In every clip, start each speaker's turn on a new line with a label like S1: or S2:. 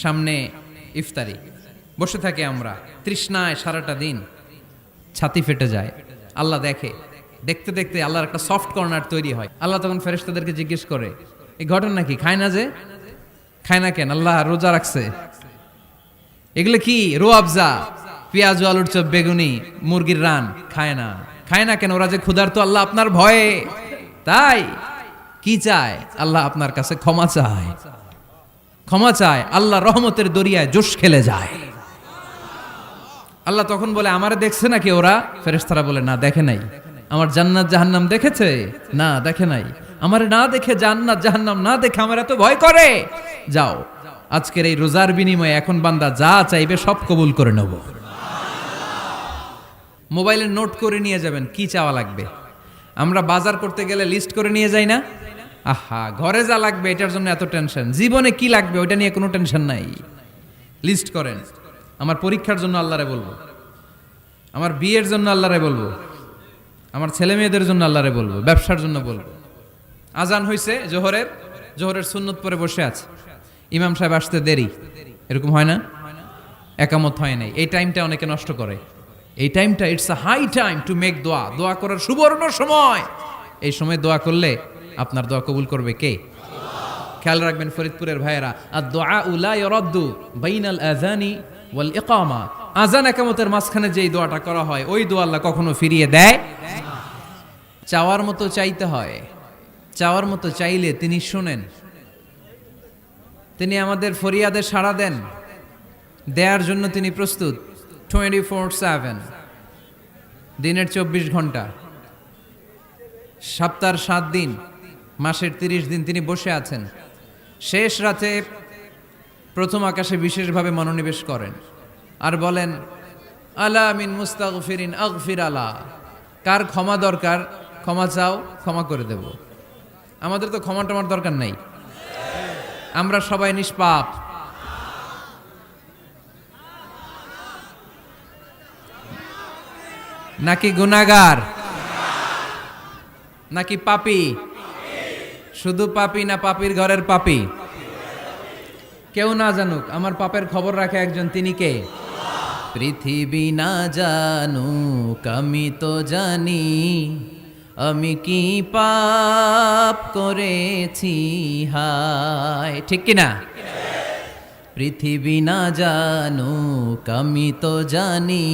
S1: সামনে ইফতারি, বসে থাকি আমরা তৃষ্ণায় সারাটা দিন, ছাতি ফেটে যায়। আল্লাহ দেখে, দেখতে দেখতে আল্লাহর একটা সফট কর্নার তৈরি হয়। আল্লাহ তখন ফেরেশতাদেরকে জিজ্ঞেস করে, এই ঘটনা কি? খায় না যে? খায় না কেন? আল্লাহ রোজা রাখছে। এগুলো কি? রোয়াবজা, পেঁয়াজ আলুর চপ, বেগুনি, মুরগির রান। খায় না। খায় না কেন? ওরা যে ক্ষুধার্ত, আল্লাহ আপনার ভয়ে। তাই কি চায়? আল্লাহ আপনার কাছে ক্ষমা চায়। ক্ষমা চায়, আল্লাহ রহমতের দরিয়ায় জোশ খেলে যায়। আল্লাহ তখন বলে, আমারে দেখছে নাকি ওরা? ফেরেশতারা বলে, না দেখে নাই। আমার জান্নাত জাহান্নাম দেখেছে? না দেখে নাই। আমারে না দেখে, জান্নাত জাহান্নাম না দেখে আমার এত ভয় করে। যাও, আজকের এই রোজার বিনিময়ে এখন বান্দা যা চাইবে সব কবুল করে নেব। মোবাইলে নোট করে নিয়ে যাবেন কি চাওয়া লাগবে। আমরা বাজার করতে গেলে লিস্ট করে নিয়ে যাই না? আহা, ঘরে যা লাগবে এটার জন্য এত টেনশন, জীবনে কি লাগবে ওইটা নিয়ে কোনো টেনশন নাই। লিস্ট করেন। আমার পরীক্ষার জন্য আল্লাহরে বলবো, আমার বিয়ের জন্য আল্লাহরে বলবো, আমার ছেলে মেয়েদের জন্য আল্লাহরে বলবো, ব্যবসার জন্য বলবো। আজান হয়েছে জোহরের সুন্নত পরে বসে আছে, ইমাম সাহেব আসতে দেরি, এরকম হয় না? একামত হয় নাই, এই টাইমটা অনেকে নষ্ট করে। এই টাইমটা it's a high time to make দোয়া, দোয়া করার সুবর্ণ সময়। এই সময় দোয়া করলে আপনার দোয়া কবুল করবে কে? খেয়াল রাখবেন ফরিদপুরের ভাইয়েরা, আর দোয়া লা ইউরাদ্দু বাইনাল আযানি ওয়াল ইকামা, আযান একামতের মাঝখানে যেই দোয়াটা করা হয় ওই দোয়া আল্লাহ কখনো ফিরিয়ে দেয়। চাওয়ার মতো চাইতে হয়, চাওয়ার মতো চাইলে তিনি শুনেন, তিনি আমাদের ফরিয়াদে সাড়া দেন, দেওয়ার জন্য তিনি প্রস্তুত 24/7, দিনের 24 ঘন্টা, সপ্তাহের 7 দিন, মাসের 30 দিন তিনি বসে আছেন। শেষ রাতে প্রথম আকাশে বিশেষভাবে মনোনিবেশ করেন আর বলেন, আলা মিন মুস্তাগফিরিন আগফির আলা, কার ক্ষমা দরকার ক্ষমা চাও, ক্ষমা করে দেব। আমাদের তো ক্ষমা টমার দরকার নাই, আমরা সবাই নিষ্পাপ। নাকি গুনাহগার? নাকি পাপী? শুধু পাপী না পাপীর ঘরের পাপী? কেউ না জানুক, আমার পাপের খবর রাখে একজন, তিনি কে? পৃথিবী না জানুক আমি তো জানি, আমি কি পাপ করেছি হায়, ঠিক কিনা? পৃথিবী না জানুক আমি তো জানি,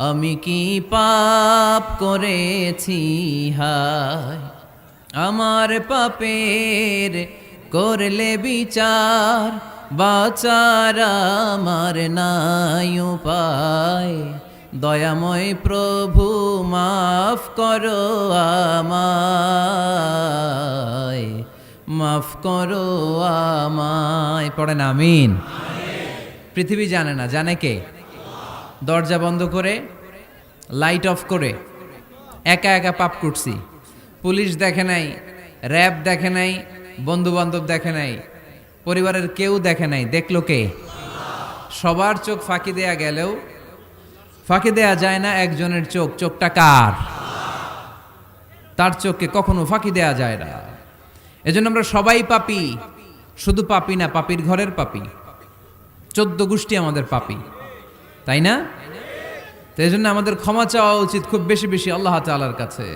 S1: আমি কি পাপ করেছি হায়। আমার পাপের করলে বিচার, বাঁচার আমার নাই উপায়। দয়াময় প্রভু মাফ করো আমায়, মাফ করো আমায়। পড়েন আমিন। পৃথিবী জানে না, জানে কে? দরজা বন্ধ করে, লাইট অফ করে একা একা পাপ করছি। পুলিশ দেখে নাই, র্যাব দেখে নাই, বন্ধু বান্ধব দেখে নাই, পরিবারের কেউ দেখে নাই, দেখলো কে? সবার চোখ ফাঁকি দেয়া গেলেও ফাঁকি দেয়া যায় না একজনের চোখ। চোখটা কার? তার চোখকে কখনো ফাঁকি দেয়া যায় না। এজন্য আমরা সবাই পাপী, শুধু পাপী না, পাপীর ঘরের পাপী। 14 গোষ্ঠী আমাদের পাপী, তাই না? তো এই জন্য আমাদের ক্ষমা চাওয়া উচিত খুব বেশি বেশি আল্লাহ তাআলার কাছে।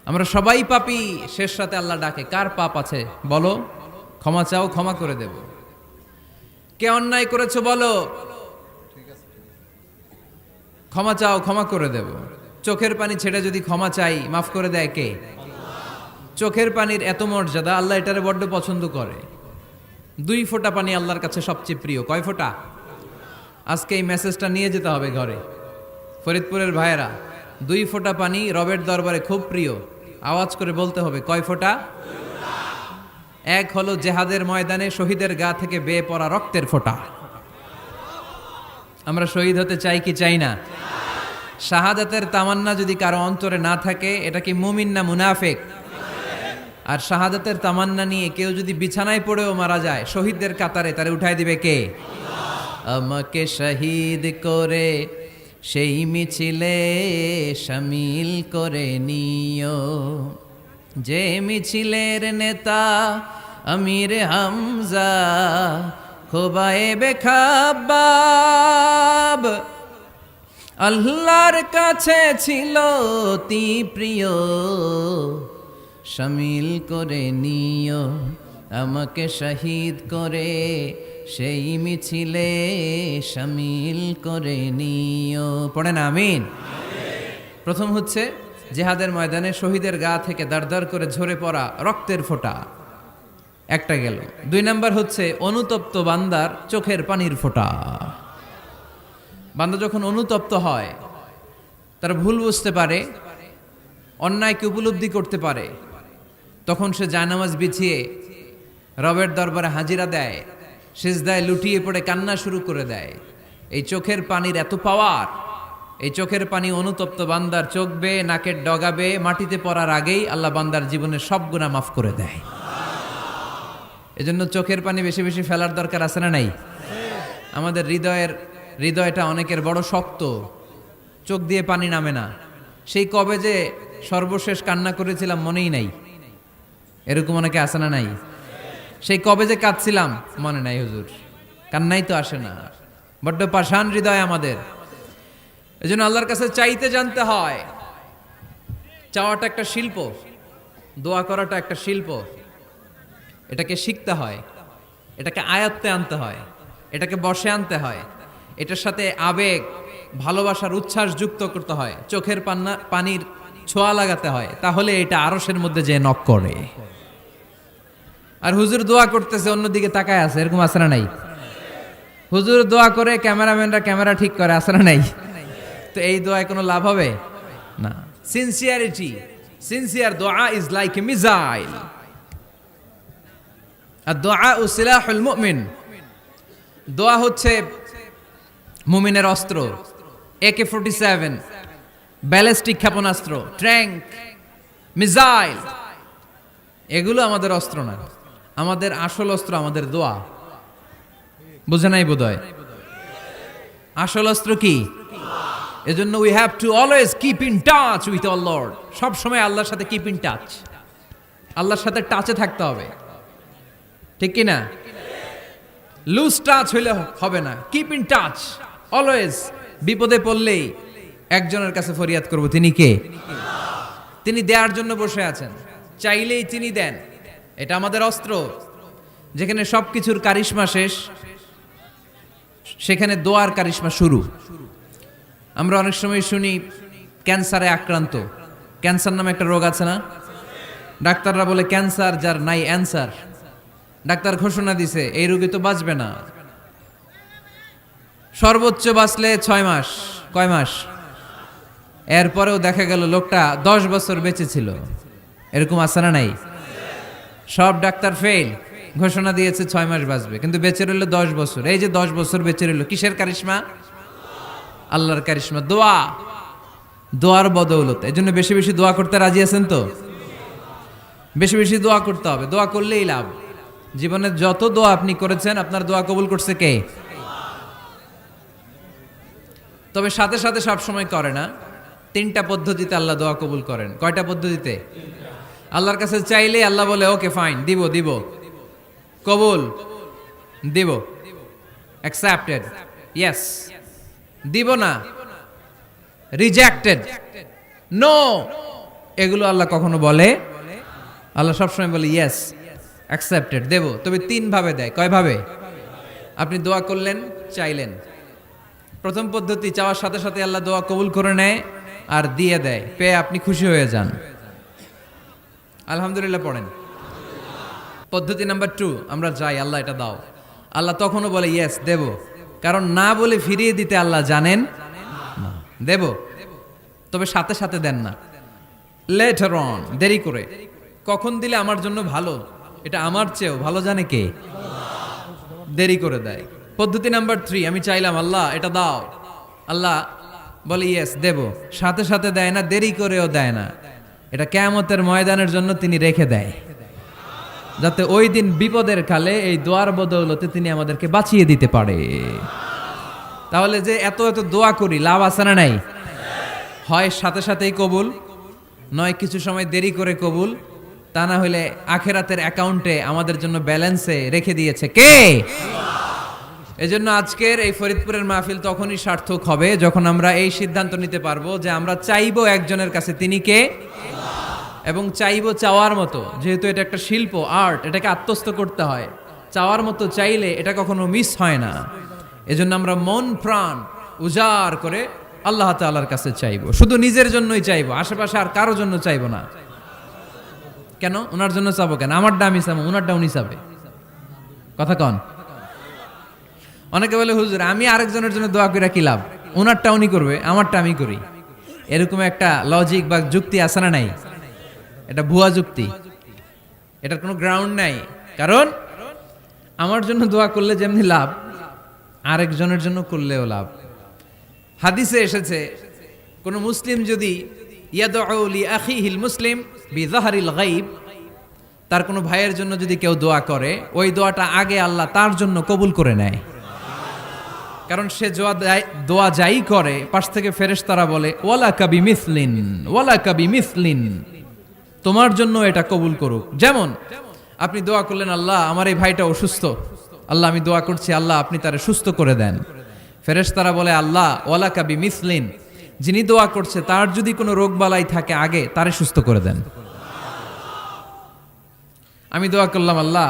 S1: আমরা সবাই পাপী, শেষ রাতে আল্লাহ ডাকে, কার পাপ আছে বলো, ক্ষমা চাও, ক্ষমা করে দেব। কে অন্যায় করেছো বলো, ক্ষমা চাও, ক্ষমা করে দেব। চোখের পানি ছেড়ে যদি ক্ষমা চাই, মাফ করে দেয় কে? চোখের পানির এত মর্যাদা, আল্লাহ এটারে বড্ড পছন্দ করে। 2 ফোঁটা পানি আল্লাহর কাছে সবচেয়ে প্রিয়। কয় ফোঁটা? আজকে এই মেসেজটা নিয়ে যেতে হবে ঘরে। ফরিদপুরের ভাইয়েরা, 2 ফোঁটা পানি রবের দরবারে খুব প্রিয়। আওয়াজ করে বলতে হবে, কয় ফোঁটা? 1 হলো জেহাদের ময়দানে শহীদের গা থেকে বেয়ে পড়া রক্তের ফোঁটা। আমরা শহীদ হতে চাই কি চাই না? শাহাদাতের তামান্না যদি কারো অন্তরে না থাকে, এটা কি মুমিন না মুনাফিক? আর শাহাদাতের তামান্না নিয়ে কেউ যদি বিছানায় পড়েও মারা যায়, শহীদদের কাতারে তারে উঠাই দিবে কে? আমাকে শহীদ করে সেই মিছিলে শামিল করে নিও, যে মিছিলের নেতা আমির হামজা, খোবায়ে বেখাবাব আল্লাহর কাছে ছিল অতি প্রিয়, শামিল করে নিও আমাকে শহীদ করে, সেই মিছিলে শামিল করে নিও। পড়েন আমিন। প্রথম হচ্ছে জিহাদের ময়দানে শহীদের গা থেকে দাঁড় করে ঝরে পড়া রক্তের ফোঁটা, একটা গেল। 2 নাম্বার হচ্ছে অনুতপ্ত বান্দার চোখের পানির ফোঁটা। বান্দা যখন অনুতপ্ত হয়, তারা ভুল বুঝতে পারে, অন্যায়কে উপলব্ধি করতে পারে, তখন সে জায়নামাজ বিছিয়ে রবের দরবারে হাজিরা দেয়, সিজদায় লুটিয়ে পড়ে কান্না শুরু করে দেয়। এই চোখের পানির এত পাওয়ার, এই চোখের পানি অনুতপ্ত বান্দার চোখ বেয়ে নাকের ডগাবে মাটিতে পড়ার আগেই আল্লাহ বান্দার জীবনের সব গুনাহ মাফ করে দেয়। এজন্য চোখের পানি বেশি বেশি ফেলার দরকার আছে না নাই? আমাদের হৃদয়টা অনেকের বড় শক্ত, চোখ দিয়ে পানি নামে না। সেই কবে যে সর্বশেষ কান্না করেছিলাম মনেই নাই, এরকম অনেকে আসে না নাই? সেই কবে যে কাঁদছিলাম মনে নাই হুজুর, কান্নাই তো আসে না। বড্ড পাষাণ হৃদয় আমাদের। এজন্য আল্লাহর কাছে চাইতে জানতে হয়। চাওয়াটা একটা শিল্প, দোয়া করাটা একটা শিল্প। এটাকে শিখতে হয়, এটাকে আয়ত্তে আনতে হয়, এটাকে বশে আনতে হয়, এটার সাথে আবেগ, ভালোবাসার উচ্ছ্বাস যুক্ত করতে হয়, চোখের পানির ছোঁয়া লাগাতে হয়, তাহলে এটা আরশের মধ্যে যে নক করে। আর হুজুর দোয়া করতেছে অন্যদিকে তাকায় আছে, এরকম আছে না নাই? হুজুর দোয়া করে ক্যামেরাম্যানরা ক্যামেরা ঠিক করে, আছে না নাই? তো এই দোয়ায় কোনো লাভ হবে না। সিনসিয়ার দোয়া ইজ লাইক এ মিসাইল, আর দোয়া ও সিলাহুল মুমিন। দোয়া হচ্ছে মুমিনের অস্ত্র। AK-47 ব্যালিস্টিক ক্ষেপণাস্ত্র, ট্যাঙ্ক, মিসাইল, এগুলো আমাদের অস্ত্র না। আমাদের আসল অস্ত্র আমাদের দোয়া। বুঝে নাই বোধহয়? আসল অস্ত্র কি? এজন্য we have to always keep in touch with our Lord. সব সময় আল্লাহর সাথে কিপ ইন টাচ, আল্লাহর সাথে টাচে থাকতে হবে, ঠিক কি না? লুজ টাচ হইলে হবে না, কিপ ইন টাচ অলওয়েজ। বিপদে পড়লেই একজনের কাছে ফরিয়াদ করব, তিনি কে? তিনি দেওয়ার জন্য বসে আছেন, চাইলেই তিনি দেন। এটা আমাদের অস্ত্র। যেখানে সবকিছুর কারিশমা শেষ, সেখানে দোয়ার কারিশমা শুরু। আমরা অনেক সময় শুনি ক্যান্সারে আক্রান্ত। ক্যান্সার নামে একটা রোগ আছে না? ডাক্তাররা বলে ক্যান্সার যার নাই অ্যান্সার। ডাক্তার ঘোষণা দিছে এই রোগী তো বাঁচবে না, সর্বোচ্চ বাঁচলে 6 মাস। কয় মাস? এরপরেও দেখা গেল লোকটা 10 বছর বেঁচে ছিল। এরকম আছে না নাই? সব ডাক্তার ফেল, ঘোষণা দিয়েছে 6 মাস বাঁচবে, কিন্তু বেঁচে রইল 10 বছর। এই যে 10 বছর বেঁচে রইল, কিসের কারিশমা? আল্লাহর কারিশমা। দোয়া, দোয়ার বদৌলত। এই জন্য বেশি বেশি দোয়া করতে রাজি আছেন তো? বেশি বেশি দোয়া করতে হবে, দোয়া করলেই লাভ। জীবনে যত দোয়া আপনি করেছেন, আপনার দোয়া কবুল করছে কে? তবে সাথে সাথে সব সময় করে না। 3টা পদ্ধতিতে আল্লাহ দোয়া কবুল করেন। কয়টা পদ্ধতিতে? আল্লাহর কাছে চাইলে আল্লাহ বলে ওকে ফাইন, দিব দিব, কবুল, দিব, অ্যাকসেপ্টেড, ইয়েস। দিব না, রিজেক্টেড, নো, এগুলো আল্লাহ কখনো বলে? আল্লাহ সবসময় বলে ইয়েস, অ্যাকসেপ্টেড, দেব। তবে 3 ভাবে দেয়। কয় ভাবে? আপনি দোয়া করলেন, চাইলেন। প্রথম পদ্ধতি, চাওয়ার সাথে সাথে আল্লাহ দোয়া কবুল করে নেয় আর দিয়ে দেয়, পেয়ে আপনি খুশি হয়ে যান, আলহামদুলিল্লাহ পড়েন। পদ্ধতি নাম্বার 2, আমরা যাই, আল্লাহ এটা দাও। আল্লাহ তখনও বলে ইয়েস, দেব। কারণ না বলে ফিরিয়ে দিতে আল্লাহ জানেন না, দেব, তবে সাথে সাথে দেন না, লেটার অন, দেরি করে। কখন দিলে আমার জন্য ভালো, এটা আমার চেয়েও ভালো জানে কে? দেরি করে দেয়। পদ্ধতি নাম্বার 3, আমি চাইলাম আল্লাহ এটা দাও, আল্লাহ বলে ইয়েস, দেব, সাথে সাথে দেয় না, দেরি করেও দেয় না। এটা কিয়ামতের ময়দানের জন্য তিনি রেখে দেয়, যাতে ওই দিন বিপদের কালে এই দোয়ার বদৌলতে তিনি আমাদেরকে বাঁচিয়ে দিতে পারে। তাহলে যে এত এত দোয়া করি, লাভ আছে না নাই? হয় সাথে সাথেই কবুল, নয় কিছু সময় দেরি করে কবুল। তা না হলে আখেরাতের অ্যাকাউন্টে আমাদের জন্য ব্যালেন্সে রেখে দিয়েছে কে? এজন্য আজকের এই ফরিদপুরের মাহফিল তখনই সার্থক হবে যখন আমরা এই সিদ্ধান্ত নিতে পারবো যে আমরা চাইবো একজনের কাছে, তিনি কে, এবং চাইবো চাওয়ার মতো। যেহেতু এটা একটা শিল্প, আর্ট, এটাকে আত্মস্থ করতে হয়। চাওয়ার মতো চাইলে এটা কখনো মিস হয় না। এজন্য আমরা মন প্রাণ উজাড় করে আল্লাহ তাআলার কাছে চাইবো, শুধু নিজের জন্যই চাইবো, আশেপাশে আর কারোর জন্য চাইবো না। কেন? ওনার জন্য চাবো কেন? আমারটা আমি চাবো, ওনারটা উনি চাবে। কথা কন। অনেকে বলে হুজুর আমি আরেকজনের জন্য দোয়া করে কি লাভ, ওনারটা উনি করবে, আমারটা আমি করি। এরকম একটা লজিক বা যুক্তি আছে না নাই? এটা ভুয়া যুক্তি, এটার কোনো গ্রাউন্ড নাই। কারণ আমার জন্য দোয়া করলে যেমনি লাভ, আরেকজনের জন্য করলেও লাভ। হাদিসে এসেছে কোন মুসলিম যদি ইয়াদউ লি আখিহিল মুসলিম বিযাহরিল গায়ব, তার কোনো ভাইয়ের জন্য যদি কেউ দোয়া করে, ওই দোয়াটা আগে আল্লাহ তার জন্য কবুল করে নেয়। কারণ সে দোয়া যাই করে, পাশ থেকে ফেরেশতারা বলে ওয়ালাকা বিমিসলিন, ওয়ালাকা বিমিসলিন, তোমার জন্য এটা কবুল করুক। যেমন আপনি দোয়া করলেন, আল্লাহ আমার এই ভাইটা অসুস্থ, আল্লাহ আমি দোয়া করছি, আল্লাহ আপনি তারে সুস্থ করে দেন। ফেরেশতারা বলে আল্লাহ ওয়ালাকা বিমিসলিন, যিনি দোয়া করছে তার যদি কোনো রোগ বালাই থাকে আগে তারে সুস্থ করে দেন। আমি দোয়া করলাম, আল্লাহ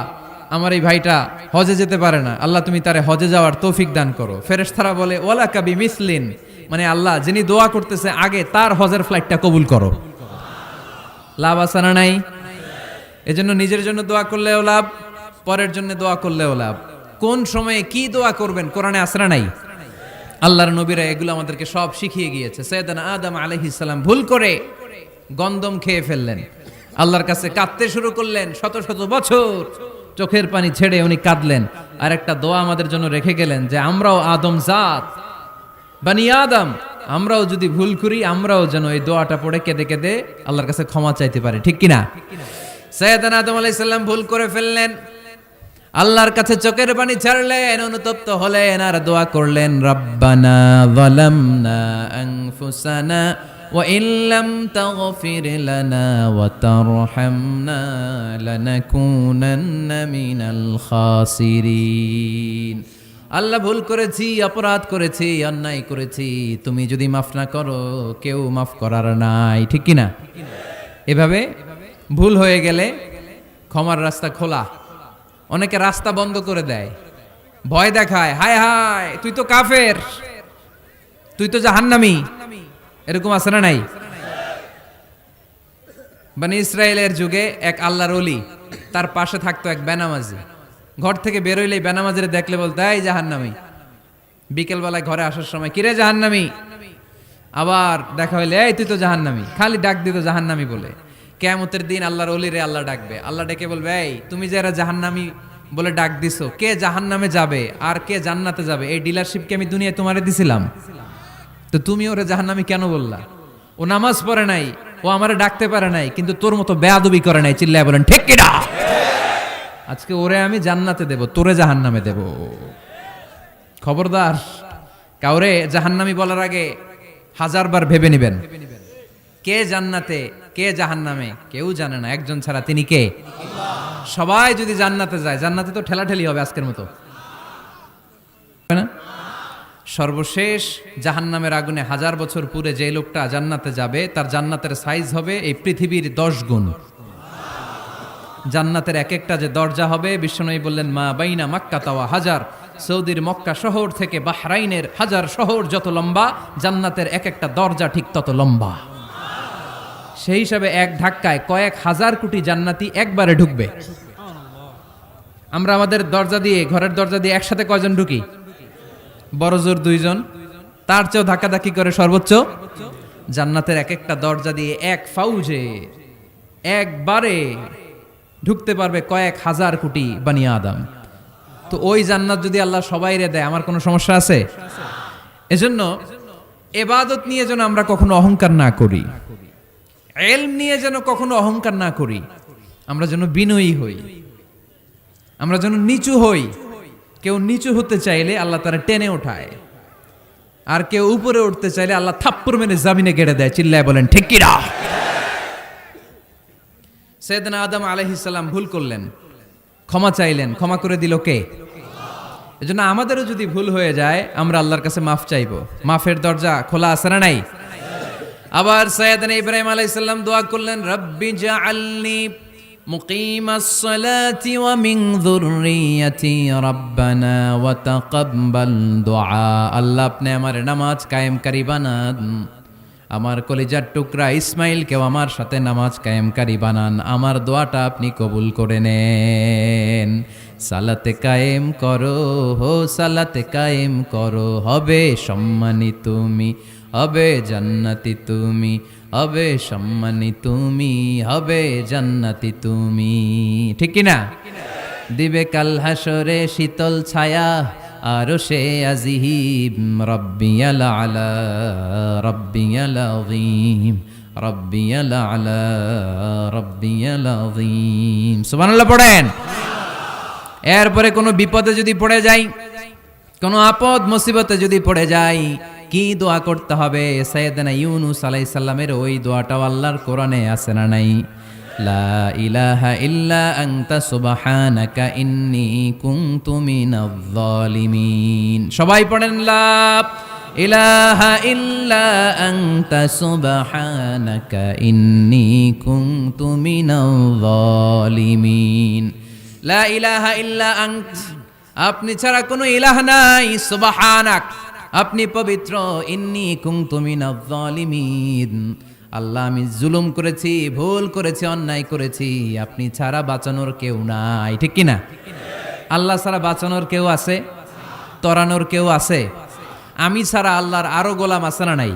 S1: আমার এই ভাইটা হজে যেতে পারে না, আল্লাহ তুমি তারে হজে যাওয়ার তৌফিক দান করো। ফেরেশতারা বলে ওয়ালাকা বিমিসলিন, মানে আল্লাহ যিনি দোয়া করতেছে আগে তার হজের ফ্লাইটটা কবুল করো। লাভ আছে না নাই? এজন্য নিজের জন্য দোয়া করলেও লাভ, পরের জন্য দোয়া করলেও লাভ। কোন সময়ে কি দোয়া করবেন কোরআনে আছে না নাই? আল্লাহর নবীরা এগুলো আমাদেরকে সব শিখিয়ে গিয়েছে। সাইয়েদনা আদম আলাইহিস সালাম ভুল করে গন্ধম খেয়ে ফেললেন, আল্লাহর কাছে কাঁদতে শুরু করলেন, শত শত বছর চোখের পানি ছেড়ে উনি কাঁদলেন। আর একটা দোয়া আমাদের জন্য রেখে গেলেন যে আমরাও আদম জাত, বানি আদম, আমরাও যদি ভুল করি আমরাও যেন এই দোয়াটা পড়ে কেঁদে কেঁদে আল্লাহর কাছে ক্ষমা চাইতে পারি। ঠিক কিনা? সাইয়েদনা আদম আলাইহিস সালাম ভুল করে ফেললেন, আল্লাহর কাছে চোখের পানি ছাড়লেন, অনুতপ্ত হলেন আর দোয়া করলেন, রব্বানা যালামনা আনফুসানা ওয়া ইল্লাম তাগফির লানা ওয়া তারহামনা লানাকুনান্না মিনাল খাসিরিন। আল্লাহ ভুল করেছি, অপরাধ করেছি, অন্যায় করেছি, তুমি যদি মাফ না করো কেউ মাফ করার নাই। ঠিক কিনা? এভাবে ভুল হয়ে গেলে ক্ষমার রাস্তা খোলা। অনেকে রাস্তা বন্ধ করে দেয়, ভয় দেখায়, হায় হায় তুই তো কাফের, তুই তো জাহান্নামী। এরকম আছে না নাই? বনি ইসরায়েলের যুগে এক আল্লাহর ওলি, তার পাশে থাকতো এক বেনামাজি। ঘর থেকে বেরোইলেই বেনামাজিরে দেখলে বলতো এই জাহান্নামী। বিকেলবেলায় ঘরে আসার সময় কিরে জাহান্নামী, আবার দেখা হইলে এই তুই তো জাহান্নামী, খালি ডাক দিত জাহান্নামী বলে। কিয়ামতের দিন আল্লাহর ওলিরে আল্লাহ ডাকবে, আল্লাহ ডেকে বলবে এই তুমি যে এরা জাহান্নামী বলে ডাক দিছো, কে জাহান্নামে যাবে আর কে জান্নাতে যাবে এই ডিলারশিপ কি আমি দুনিয়ায় তোমারে দিছিলাম? তো তুমি ওরে জাহান্নামী কেন বললা? ও নামাজ পড়ে নাই, ও আমারে ডাকতে পারে নাই, কিন্তু তোর মতো বেয়াদবি করে নাই। চিল্লায় বলেন ঠিক কিনা? আজকে ওরে আমি জান্নাতে দেব, তোরে জাহান্নামে দেব। খবরদার, কাউরে জাহান্নামী বলার আগে 1000 বার ভেবে নেবেন। কে জান্নাতে কে জাহান্নামে কেউ জানে না, একজন ছাড়া, তিনি কে? সবাই যদি জান্নাতে যায়, জান্নাতে তো ঠেলাঠেলি হবে আজকের মতো, না? সর্বশেষ জাহান্নামের আগুনে 1000 বছর পুরে যে লোকটা জান্নাতে যাবে, তার জান্নাতের সাইজ হবে এই পৃথিবীর 10 গুণ। জান্নাতের এক একটা যে দরজা হবে, বিশ্বনবী বললেন মা বাইনা মক্কা তাওয়া হাজার, সৌদির মক্কা শহর থেকে বাহরাইনের হাজার শহর যত লম্বা, জান্নাতের এক একটা দরজা ঠিক তত লম্বা। সেই হিসাবে এক ধাক্কায় কয়েক হাজার কোটি জান্নাতি একবারে ঢুকবে। আমরা আমাদের দরজা দিয়ে, ঘরের দরজা দিয়ে একসাথে কয়জন ঢুকি? বড় জোর 2 জন, তার চেয়েও ধাক্কাধাক্কি করে সর্বোচ্চ। জান্নাতের এক একটা দরজা দিয়ে এক ফাউজে একবারে ঢুকতে পারবে কয়েক হাজার কোটি বানি আদম। তো ওই জান্নাত যদি আল্লাহ সবাইরে দেয়, আমার কোনো সমস্যা আছে? এজন্য ইবাদত নিয়ে যেন আমরা কখনো অহংকার না করি, ইলম নিয়ে যেন কখনো অহংকার না করি, আমরা যেন বিনয়ী হই, আমরা যেন নিচু হই। কেউ নিচু হতে চাইলে আল্লাহ তারা টেনে ওঠায়, আর কেউ উপরে উঠতে চাইলে আল্লাহ থাপ্পড় মেরে জামিনে গেড়ে দেয়। চিল্লায় বলেন ঠিক কিনা? সাইয়েদনা আদম আলাইহিস সালাম ভুল করলেন, ক্ষমা চাইলেন, ক্ষমা করে দিল কে? এজন্য আমাদেরও যদি ভুল হয়ে যায় আমরা আল্লাহর কাছে মাফ চাইবো। মাফের দরজা খোলা আছে না নাই? আবার সাইয়েদনা ইব্রাহিম আলাইহিস সালাম দোয়া করলেন, রব্বি জাআলনি মুকিমাস সালাতি ওয়া মিন যুররিয়াতি রাব্বানা ওয়া তাকাব্বাল দুআ। আল্লাহ আপনি আমার নামাজ কায়েমকারী বানান, আমার কলিজার টুকরা ইসমাইলকেও আমার সাথে নামাজ কায়েমকারী বানান, আমার দোয়াটা আপনি কবুল করে নেন। সালাতে কায়েম করো হো সালাতে কায়েম করো, হবে সম্মানী তুমি, হবে জান্নাতি তুমি, হবে সম্মানী তুমি, হবে জান্নাতি তুমি। ঠিক কি না? দিবে কাল হাসরে শীতল ছায়া আরশে আজিম, রব্বিয়াল আলা রব্বিয়াল আযীম রব্বিয়াল আলা রব্বিয়াল আযীম। সুবহানাল্লাহ পড়েন। এরপরে কোনো বিপদে যদি পড়ে যাই, কোনো আপদ মুসিবতে যদি পড়ে যাই, কি দোয়া করতে হবে? সাইয়েদনা ইউনূস আলাইহিস সালামের ওই দোয়াটাও আল্লাহর কোরআনে আছে না নাই? লা ইলাহা ইল্লা আনতা সুবহানাকা ইন্নী কুনতু মিনাজ জালিমিন। সবাই পড়েন, লা ইলাহা ইল্লা আনতা সুবহানাকা ইন্নী কুনতু মিনাজ জালিমিন। লা ইলাহা ইল্লা আনত, আপনি ছাড়া কোনো ইলাহ নাই, সুবহানাক, আপনি পবিত্র, ইন্নী কুনতু মিনাজ জালিমিন, আল্লাহ আমি জুলুম করেছি, ভুল করেছি, অন্যায় করেছি, আপনি ছাড়া বাঁচানোর কেউ নাই। ঠিক কি না? আল্লাহ ছাড়া বাঁচানোর কেউ আছে? তরানোর কেউ আছে? আমি ছাড়া আল্লাহর আরো গোলাম আছে না নাই?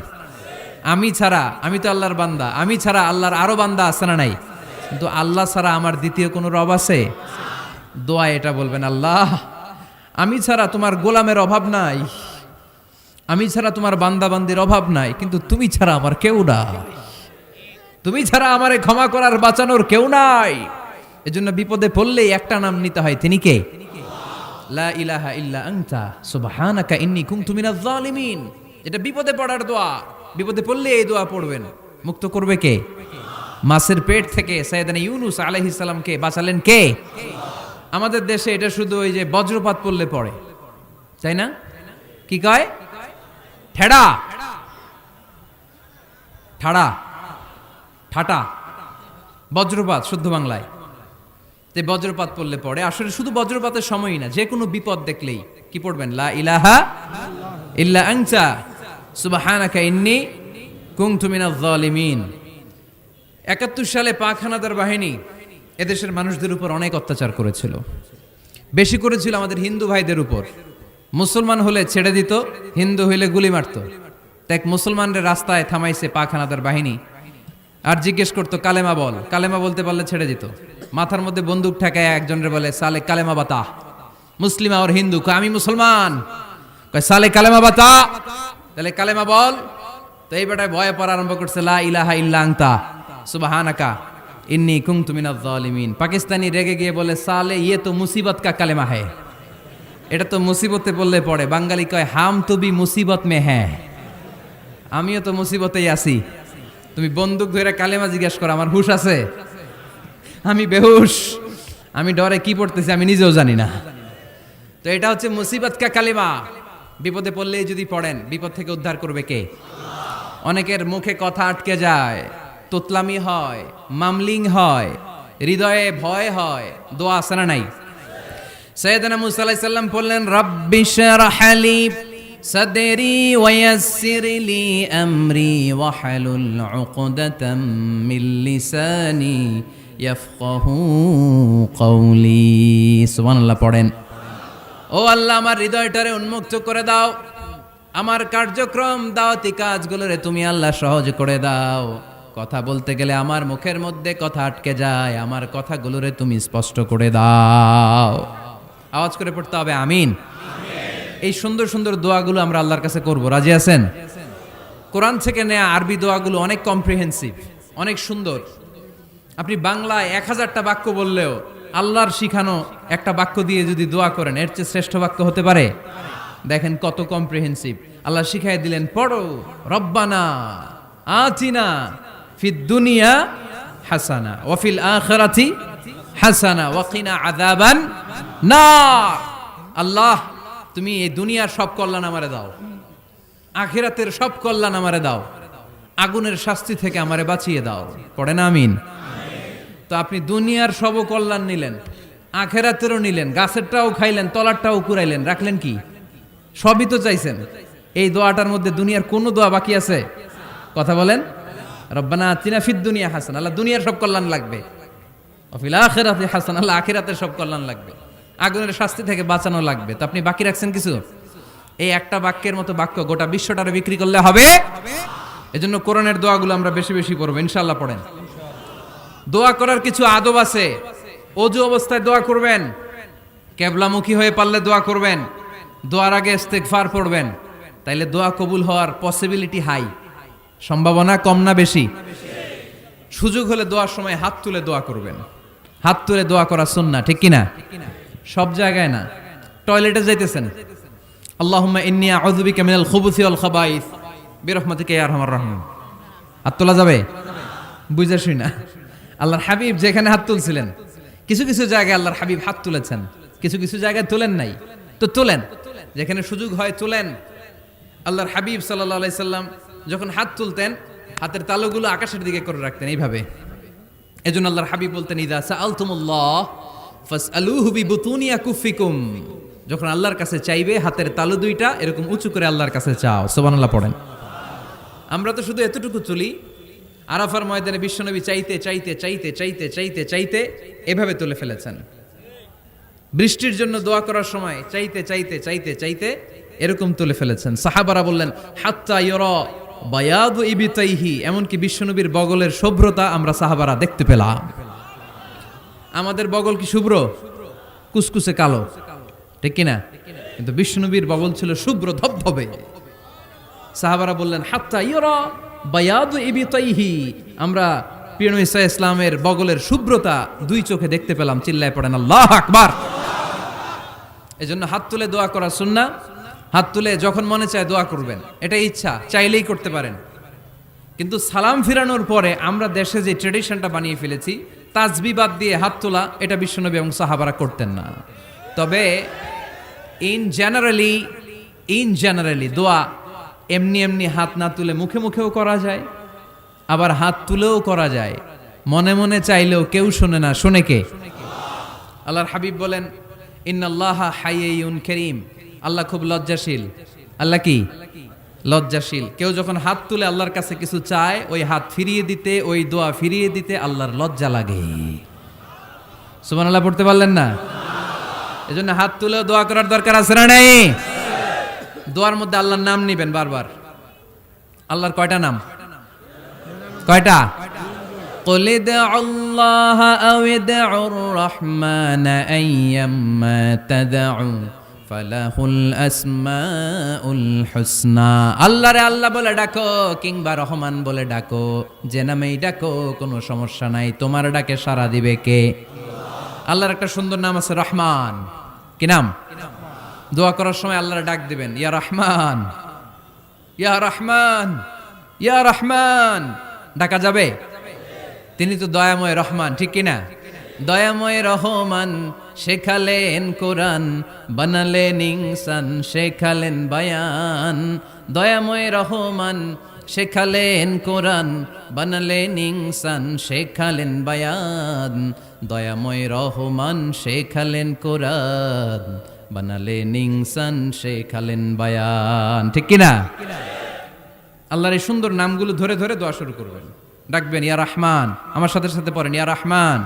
S1: আমি ছাড়া, আমি তো আল্লাহর বান্দা, আমি ছাড়া আল্লাহর আরো বান্দা আছে না নাই? কিন্তু আল্লাহ ছাড়া আমার দ্বিতীয় কোনো রব আছে? দোয়া এটা বলবেন, আল্লাহ আমি ছাড়া তোমার গোলামের অভাব নাই, আমি ছাড়া তোমার বান্দাবান্দির অভাব নাই, কিন্তু তুমি ছাড়া আমার কেউ নাই, তুমি ছাড়া আমারে ক্ষমা করার বাঁচানোর কেউ নাই। এজন্য বিপদে পড়লেই একটা নাম নিতে হয়, তিনি কে? লা ইলাহা ইল্লা আনতা সুবহানাকা ইন্নী কুনতু মিনাজ জালিমিন। এটা বিপদে পড়ার দোয়া, বিপদে পড়লে এই দোয়া পড়বেন। মুক্ত করবে কে? মাছের পেট থেকে সাইয়েদনা ইউনূস আলাইহিস সালামকে বাঁচালেন কে? আমাদের দেশে এটা শুধু ওই যে বজ্রপাত পড়লে পড়ে, তাই না? কি কয়? ঠেড়া, ঠাড়া, ঠাটা, বজ্রপাত শুদ্ধ বাংলায়। তে বজ্রপাত পড়লে পড়ে। আসলে শুধু বজ্রপাতের সময়ই না, যে কোনো বিপদ দেখলেই কি পড়বেন? লা ইলাহা ইল্লা আনতা সুবহানাকা ইন্নী কুনতু মিনাজ জালিমিন। ৭১ সালে পাক হানাদার বাহিনী এদেশের মানুষদের উপর অনেক অত্যাচার করেছিল, বেশি করেছিল আমাদের হিন্দু ভাইদের উপর। মুসলমান হলে ছেড়ে দিত, হিন্দু হইলে গুলি মারত। এক মুসলমানদের রাস্তায় থামাইছে পাক হানাদার বাহিনী, আর জিজ্ঞেস করতো কালেমা বল, কালেমা বলতে পারলে ছেড়ে দিত। মাথার মধ্যে বন্দুক ঠেকায় একজনের বলে সালে কালেমা বাতা, মুসলিম আর হিন্দু, আমি মুসলমান, সালে কালেমা বাতা, তাহলে কালেমা বল। তো এই বেটায় ভয়ে পড়া আরম্ভ করছে, লা ইলাহা ইল্লা আনতা সুবহানাকা ইন্নী কুনতু মিনাজ জালিমিন। পাকিস্তানি রেগে গিয়ে বলে, সালে ইয়ে তো মুসিবত কা কালেমা है, এটা তো মুসিবতে বললে পড়ে। বাঙালি কয়, হাম তো ভি মুসিবত মে হ্যাঁ, আমিও তো মুসিবতেই আছি। তুমি বন্দুক ধরে কালেমা জিজ্ঞেস করো, আমার হুশ আছে? আমি বেহুশ, আমি ডরে কি পড়তেছি আমি নিজেও জানি না। তো এটা হচ্ছে মুসিবত কা কালেমা। বিপদে পড়লেই যদি পড়েন, বিপদ থেকে উদ্ধার করবে কে? অনেকের মুখে কথা আটকে যায়, তোতলামি হয়, মামলিং হয়, হৃদয়ে ভয় হয়, দোয়া আছে না নাই? সাইয়েদনা মুসা আলাইহিস সালাম বললেন, রাব্বি শরহ লি সাদরি ওয়া ইয়াসসির লি আমরি ওয়াহলুল উকদাতাম মিন লিসানি ইয়াফকাহু কওলি। সুবহানাল্লাহ পড়েন। ও আল্লাহ, আমার হৃদয়টারে উন্মুক্ত করে দাও, আমার কার্যক্রম দাওয়াতি কাজগুলোরে তুমি আল্লাহ সহজ করে দাও। কথা বলতে গেলে আমার মুখের মধ্যে কথা আটকে যায়, আমার কথাগুলোরে তুমি স্পষ্ট করে দাও। আওয়াজ করে পড়তে হবে আমিন। এই সুন্দর সুন্দর দোয়াগুলো আমরা আল্লাহর কাছে করব, রাজি আছেন? কোরআন থেকে নেয়া আরবি দোয়াগুলো অনেক কম্প্রিহেন্সিভ, অনেক সুন্দর। আপনি বাংলায় 1000টা বাক্য বললেও আল্লাহর শিখানো একটা বাক্য দিয়ে যদি দোয়া করেন, এর চেয়ে শ্রেষ্ঠ বাক্য হতে পারে? দেখেন কত কম্প্রিহেন্সিভ। আল্লাহ শিখাই দিলেন, পড়ো রব্বানা আতিনা ফিদ দুনিয়া হাসানা ওয়া ফিল আখিরাতি হাসানা ওয়া কিনা আযাবান নার। আল্লাহ, তুমি এই দুনিয়ার সব কল্যাণ আমারে দাও, আখিরাতের সব কল্যাণ আমারে দাও, আগুনের শাস্তি থেকে আমারে বাঁচিয়ে দাও। পড়ে না আমিন? তো আপনি দুনিয়ার সব কল্যাণ নিলেন, আখেরাতেরও নিলেন, গাছেরটাও খাইলেন, তলারটাও কুড়াইলেন, রাখলেন কি? সবই তো চাইছেন। এই দোয়াটার মধ্যে দুনিয়ার কোন দোয়া বাকি আছে? কথা বলেন। রব্বানা আতিনা ফিদ দুনিয়া হাসান, আল্লাহ দুনিয়ার সব কল্যাণ লাগবে। ওয়াফিল আখিরাতি হাসান, আল্লাহ আখিরাতের সব কল্যাণ লাগবে, আগুনের শাস্তি থেকে বাঁচানো লাগবে। তো আপনি বাকি রাখছেন কিছু? এই একটা বাক্যের মতো বাক্য গোটা বিশ্বটারে বিক্রি করলে হবে। এজন্য কোরআনের দোয়াগুলো আমরা বেশি বেশি পড়বো, ইনশাআল্লাহ। পড়েন। দোয়া করার কিছু আদব আছে। ওযু অবস্থায় দোয়া করবেন, কিবলামুখী হয়ে পারলে দোয়া করবেন, দোয়ার আগে ইস্তেগফার পড়বেন, তাইলে দোয়া কবুল হওয়ার পসিবিলিটি হাই, সম্ভাবনা কম না বেশি? সুযোগ হলে দোয়ার সময় হাত তুলে দোয়া করবেন। হাত তুলে দোয়া করা সুন্নাহ, ঠিক কিনা? সব জায়গায় না। টয়লেটে যাইতেছেন, আল্লাহুম্মা ইন্নী আউযু বিকা মিনাল খুবুসি ওয়াল খাবাইস বিরহমাতিকা ইয়া আরহামার রাহিম। হাত তোলা যাবে? বুঝা শুই না। আল্লাহর হাবিব যেখানে হাত তুলছিলেন, কিছু কিছু জায়গায় আল্লাহর হাবিব হাত তুলেছেন, কিছু কিছু জায়গায় তোলেন নাই। তো তোলেন, যেখানে সুযোগ হয় তোলেন। আল্লাহর হাবিব সাল্লাল্লাহু আলাইহি সাল্লাম যখন হাত তুলতেন, হাতের তালুগুলো আকাশের দিকে করে রাখতেন এইভাবে। এজন্য আল্লাহর হাবিব বলতেন, ইযা সাআলতুমুল্লাহ ফাসআলুহু বিবুতুনি আকুফিকুম। যখন আল্লাহর কাছে চাইবে, হাতের তালু দুইটা এরকম উঁচু করে আল্লাহর কাছে চাও। সুবহানাল্লাহ পড়েন। আমরা তো শুধু এতটুকু তুলি। আরাফার ময়দানে বিশ্বনবী চাইতে চাইতে চাইতে চাইতে চাইতে চাইতে এভাবে তুলে ফেলেছেন। বৃষ্টির জন্য দোয়া করার সময় চাইতে চাইতে চাইতে চাইতে এরকম তুলে ফেলেছেন। সাহাবারা বললেন, হাত্তা ইয়রা বায়াদু ইবিতাইহি, এমনকি বিশ্বনবীর বগলের শুভ্রতা আমরা সাহাবারা দেখতে পেলাম। আমাদের বগল কি শুভ্র? কুসকুসে কালো, ঠিক কিনা? কিন্তু বিশ্বনবীর বগল ছিল শুভ্র ধবধবে। সাহাবারা বললেন, হাত্তা ইয়রা বায়াদু ইবিতাইহি, আমরা প্রিয় নবী সাল্লাল্লাহু আলাইহি ওয়াসাল্লামের বগলের শুভ্রতা দুই চোখে দেখতে পেলাম। চিল্লায় পড়েন আল্লাহু আকবার। এজন্য হাত তুলে দোয়া করা সুন্নাহ। হাত তুলে যখন মনে চায় দোয়া করবেন, এটা ইচ্ছা, চাইলেই করতে পারেন। কিন্তু সালাম ফিরানোর পরে আমরা দেশে যে ট্রেডিশনটা বানিয়ে ফেলেছি, তাসবিহ বাদ দিয়ে হাত তোলা, এটা বিশ্বনবী এবং সাহাবারা করতেন না। তবে ইন জেনারেলি দোয়া এমনি এমনি হাত না তুলে মুখে মুখেও করা যায়, আবার হাত তুলেও করা যায়। মনে মনে চাইলেও কেউ শোনে না, শোনে কে? আল্লাহর হাবিব বলেন, ইন্নাল্লাহা হাইয়্যুন কারীম, আল্লাহ খুব লজ্জাশীল। আল্লাহ কি? লজ্জাশীল। কেউ যখন হাত তুলে আল্লাহর কাছে কিছু চায়, ওই হাত ফিরিয়ে দিতে, ওই দোয়া ফিরিয়ে দিতে আল্লাহর লজ্জা লাগে। সুবহানাল্লাহ পড়তে পারলেন না? এজন্য হাত তুলেও দোয়া করার দরকার আছে না নাই? দোয়ার মধ্যে আল্লাহর নাম নিবেন বারবার। আল্লাহর কয়টা নাম? কয়টা? قل ادعوا الله أو ادعوا الرحمن أيما تدعوا فله الأسماء الحسنى। আল্লাহ রে আল্লাহ বলে ডাকো, কিংবা রহমান বলে ডাকো, যে নামেই ডাকো কোনো সমস্যা নাই, তোমার ডাকে সাড়া দিবে কে? আল্লাহর একটা সুন্দর নাম আছে, রহমান। কি নাম? দোয়া করার সময় আল্লাহর ডাক দিবেন, ইয়া রহমান, ইয়া রহমান, ইয়া রহমান। ডাকা যাবে? তিনি তো দয়াময় রহমান, ঠিক কিনা? দয়াময় রহমান শেখালেন কোরআন, বানালেন ইনসান, শেখালেন বায়ান। দয়াময় রহমান শেখালেন কোরআন, বানালেন ইনসান, শেখালেন বায়ান। দয়াময় রহমান শেখালেন কোরআন, বানালেন ইনসান, শেখালেন বায়ান, ঠিক কিনা? আল্লাহর এই সুন্দর নামগুলো ধরে ধরে দোয়া শুরু করবেন, ডাকবেন, ইয়া রহমান। আমার সাথে সাথে পড়েন, ইয়া রহমান,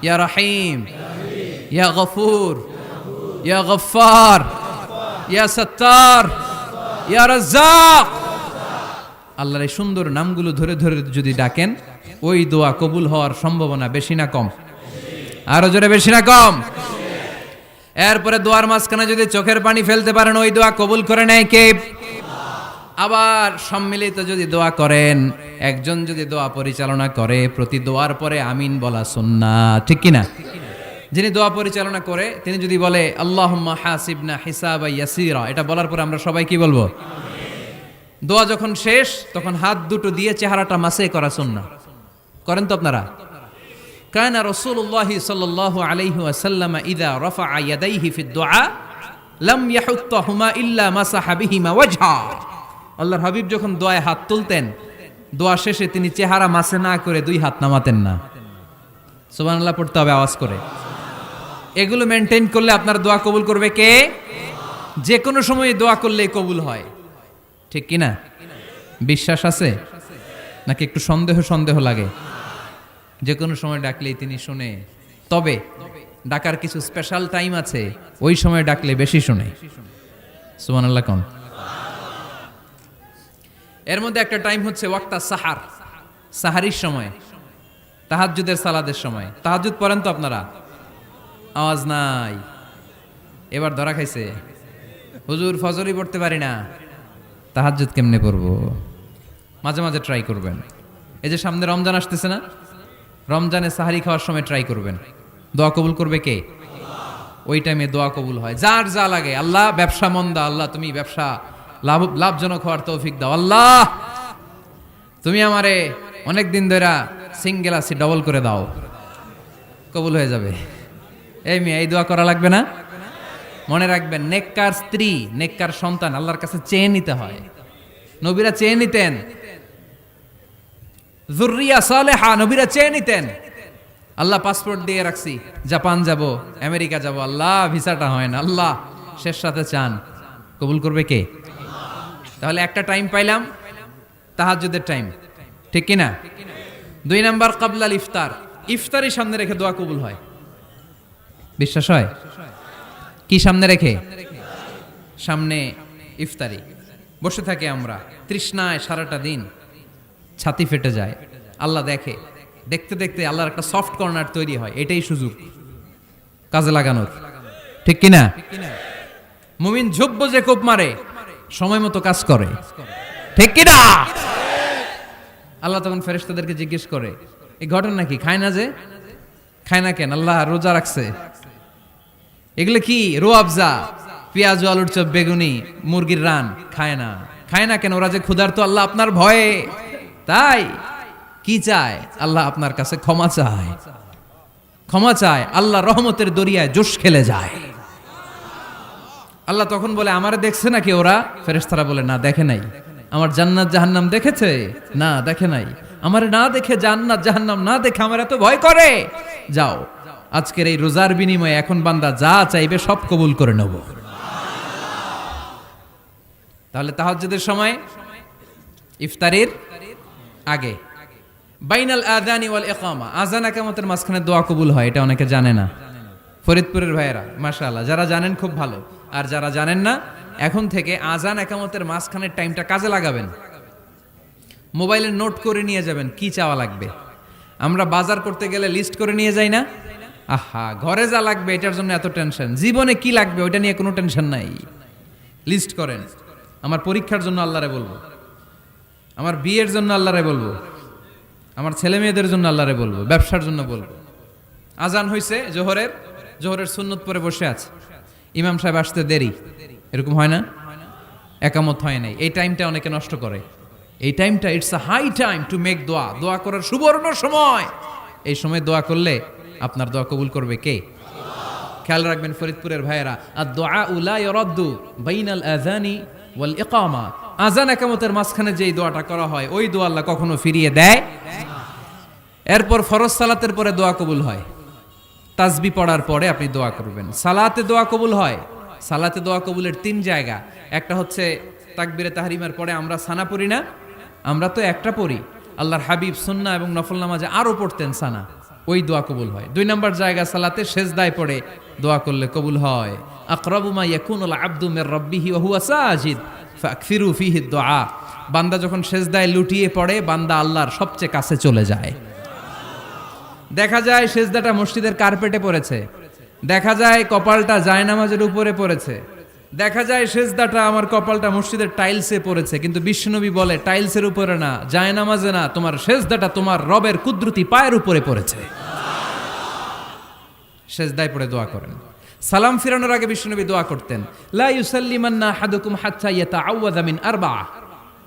S1: ইয়া রহিম, ইয়া গফুর, ইয়া গফফার, ইয়া সত্তার, ইয়া রাজ্জাক। আল্লাহর এই সুন্দর নামগুলো ধরে ধরে যদি ডাকেন, ওই দোয়া কবুল হওয়ার সম্ভাবনা বেশি না কম? আরো জোরে, বেশি না কম? এরপরে দোয়ার মাঝখানে যদি চোখের পানি ফেলতে পারেন, ওই দোয়া কবুল করে নেয় কে? আবার সম্মিলিত যদি দোয়া করেন, একজন যদি দোয়া পরিচালনা করে, প্রতি দোয়ার পরে আমিন বলা সুন্নাহ, ঠিক কিনা? যিনি দোয়া পরিচালনা করে তিনি যদি বলে আল্লাহুম্মা হাসিবনা হিসাবা ইয়াসিরা, এটা বলার পরে আমরা সবাই কি বলবো? দোয়া যখন শেষ, তখন হাত দুটো দিয়ে চেহারাটা মাসে করা সুন্নাহ। করেন তো আপনারা? কানা রাসূলুল্লাহ সাল্লাল্লাহু আলাইহি ওয়াসাল্লাম ইযা রাফা ইয়াদাইহি ফিদ দুআ লাম ইয়াহুত্তাহুমা ইল্লা মাসাহা বিহিমা ওয়াজহা। আল্লাহর হাবিব যখন দোয়ায় হাত তুলতেন, দোয়া শেষে তিনি চেহারা মাসে না করে দুই হাত নামাতেন না। সুবহানাল্লাহ পড়তে হবে আওয়াজ করে। এগুলো মেনটেন করলে আপনার দোয়া কবুল করবে কে? যে কোনো সময় দোয়া করলে কবুল হয়, ঠিক কি না? বিশ্বাস আছে নাকি একটু সন্দেহ সন্দেহ লাগে? যে কোনো সময় ডাকলেই তিনি শুনে, তবে ডাকার কিছু স্পেশাল টাইম আছে, ওই সময় ডাকলে বেশি শুনে। সুবহানাল্লাহ কোন? এর মধ্যে একটা টাইম হচ্ছে ওয়াক্তা সাহার, সাহারির সময়, তাহাজ্জুদের সালাদের সময়। তাহাজ্জুদ পড়েন তো আপনারা? আওয়াজ নাই, এবার ধরা খাইছে। হুজুর ফজরই পড়তে পারি না, তাহাজ্জুদ কেমনে পড়বো? মাঝে মাঝে ট্রাই করবেন। এই যে সামনে রমজান আসতেছে না, রমজানে সাহারি খাওয়ার সময় ট্রাই করবেন। দোয়া কবুল করবে কে? ওই টাইমে দোয়া কবুল হয়। যার যা লাগে, আল্লাহ ব্যবসা মন্দা, আল্লাহ তুমি ব্যবসা লাভজনক হওয়ার তৌফিক দাও, আল্লাহ তুমি আমারে অনেক দিন ধরে সিঙ্গেল আছি, ডবল করে দাও, কবুল হয়ে যাবে। এই মেয়ে, এই দোয়া করা লাগবে না? মনে রাখবেন, নেককার স্ত্রী, নেককার সন্তান আল্লাহর কাছে চেয়ে নিতে হয়। নবীরা চেয়ে নিতেন, যুররিয়া সালেহা নবীরা চেয়ে নিতেন। আল্লাহ পাসপোর্ট দিয়ে রাখছি, জাপান যাব, আমেরিকা যাব, আল্লাহ ভিসাটা হয় না, আল্লাহ শেষ সাথে চান, কবুল করবে কে? তাহলে একটা টাইম পাইলাম, তাহাজ্জুদের টাইম, ঠিক কি না? 2 নাম্বার কাবলাল ইফতার, ইফতারি সামনে রেখে দোয়া কবুল হয়। বিশ্বাস হয়? কি সামনে রেখে? সামনে ইফতারি। বসে থাকে আমরা তৃষ্ণায় সারাটা দিন, ছাতি ফেটে যায়, আল্লাহ দেখে, দেখতে দেখতে আল্লাহর একটা সফট কর্নার তৈরি হয়। এটাই সুযোগ কাজে লাগানোর, ঠিক কিনা? মুমিন ঝুব্ব যে কোপ মারে, সময় মতো কাজ করে, ঠিক কিনা? আল্লাহ তখন ফেরেশতাদেরকে জিজ্ঞেস করে, এই ঘটনা কি? খায় না যে? খায় না কেন? আল্লাহ রোজা রাখছে। এগুলো কি? রোয়াবজা, পেঁয়াজ আলুর চপ, বেগুনি, মুরগির রান খায় না। খায় না কেন? ওরা যে ক্ষুধার্ত, আল্লাহ আপনার ভয়ে। তাই কি চায়? আল্লাহ আপনার কাছে ক্ষমা চায়, ক্ষমা চায়। আল্লাহ রহমতের দরিয়ায় জোশ খেলে যায়। আল্লাহ তখন বলে, আমারে দেখছে নাকি ওরা? ফেরেশতারা বলে, না দেখে নাই। আমার জান্নাত জাহান্নাম দেখেছে? না দেখে নাই। আমারে না দেখে, জান্নাত জাহান্নাম না দেখে আমার এত ভয় করে? যাও, আজকের এই রোজার বিনিময়ে এখন বান্দা যা চাইবে সব কবুল করে নেব। তাহলে তাহাজ্জুদের সময়, ইফতারির আগে, বাইনাল আযানি ওয়াল ইকামা, আযান ইকামতের মাঝখানে দোয়া কবুল হয়। এটা অনেকে জানে না। ফরিদপুরের ভাইয়েরা মাশাআল্লাহ, যারা জানেন খুব ভালো, আর যারা জানেন না, এখন থেকে আযান ইকামতের মাঝখানের টাইমটা কাজে লাগাবেন। মোবাইলে নোট করে নিয়ে যাবেন কি চাওয়া লাগবে। আমরা বাজার করতে গেলে লিস্ট করে নিয়ে যাই না? আহা, ঘরে যা লাগবে এটার জন্য এত টেনশন, জীবনে কি লাগবে ওইটা নিয়ে কোনো টেনশন নাই। লিস্ট করেন। আমার পরীক্ষার জন্য আল্লাহরে বলবো, আমার বিয়ের জন্য আল্লাহরে বলবো, আমার ছেলে মেয়েদের জন্য আল্লাহরে বলবো, ব্যবসার জন্য বলবো। আজান হইছে জোহরের সুন্নত পরে বসে আছে, ইমাম সাহেব আসতে দেরি, এরকম হয় না? একামত হয় নাই, এই টাইমটা অনেকে নষ্ট করে। এই টাইমটা it's a high time to make দোয়া, দোয়া করার সুবর্ণ সময়। এই সময় দোয়া করলে আপনার দোয়া কবুল করবে কে? খেয়াল রাখবেন ফরিদপুরের ভাইয়েরা, আর দোয়া লা ইরাদ্দু বাইনাল আযানি ওয়াল ইকামা, আযান ইকামতের মাঝখানে যেই দোয়াটা করা হয় ওই দোয়া আল্লাহ কখনো ফিরিয়ে দেয়। এরপর ফরজ সালাতের পরে দোয়া কবুল হয়। তাসবিহ পড়ার পরে আপনি দোয়া করবেন। সালাতে দোয়া কবুল হয়। সালাতে দোয়া কবুলের 3 জায়গা। একটা হচ্ছে তাকবীরে তাহরিমার পরে আমরা সানা পড়ি না, আমরা তো একটা পড়ি। আল্লাহর হাবিব সুন্নাহ এবং নফল নামাজে আরো পড়তেন সানা, ওই দোয়া কবুল হয়। 2 নম্বর জায়গা সালাতে সেজদায় পড়ে দোয়া করলে কবুল হয়। আকরাবু মা ইয়াকুনুল আবদু মির রাব্বিহি ওয়া হুয়া সাজিদ ফাকফিরু ফিহি দুআ, বান্দা যখন সেজদায় লুটিয়ে পড়ে বান্দা আল্লাহর সবচেয়ে কাছে চলে যায়। দেখা যায় সেজদাটা মসজিদের কার্পেটে পড়েছে, দেখা যায় কপালটা জায়নামাজের উপরে পড়েছে, দেখা যায় সেজদাটা আমার কপালটা মসজিদের টাইলসে পড়েছে, কিন্তু বিশ্বনবী বলে টাইলসের উপরে না, জায়নামাজে না, তোমার সেজদাটা তোমার রবের কুদরতি পায়ের উপরে পড়েছে। সেজদায় পড়ে দোয়া করেন। সালাম ফিরানোর আগে বিশ্বনবী দোয়া করতেন, লা ইউসাল্লিমান্না আহাদুকুম হাত্তা ইয়াতাআওয়াযা মিন আরবাআ।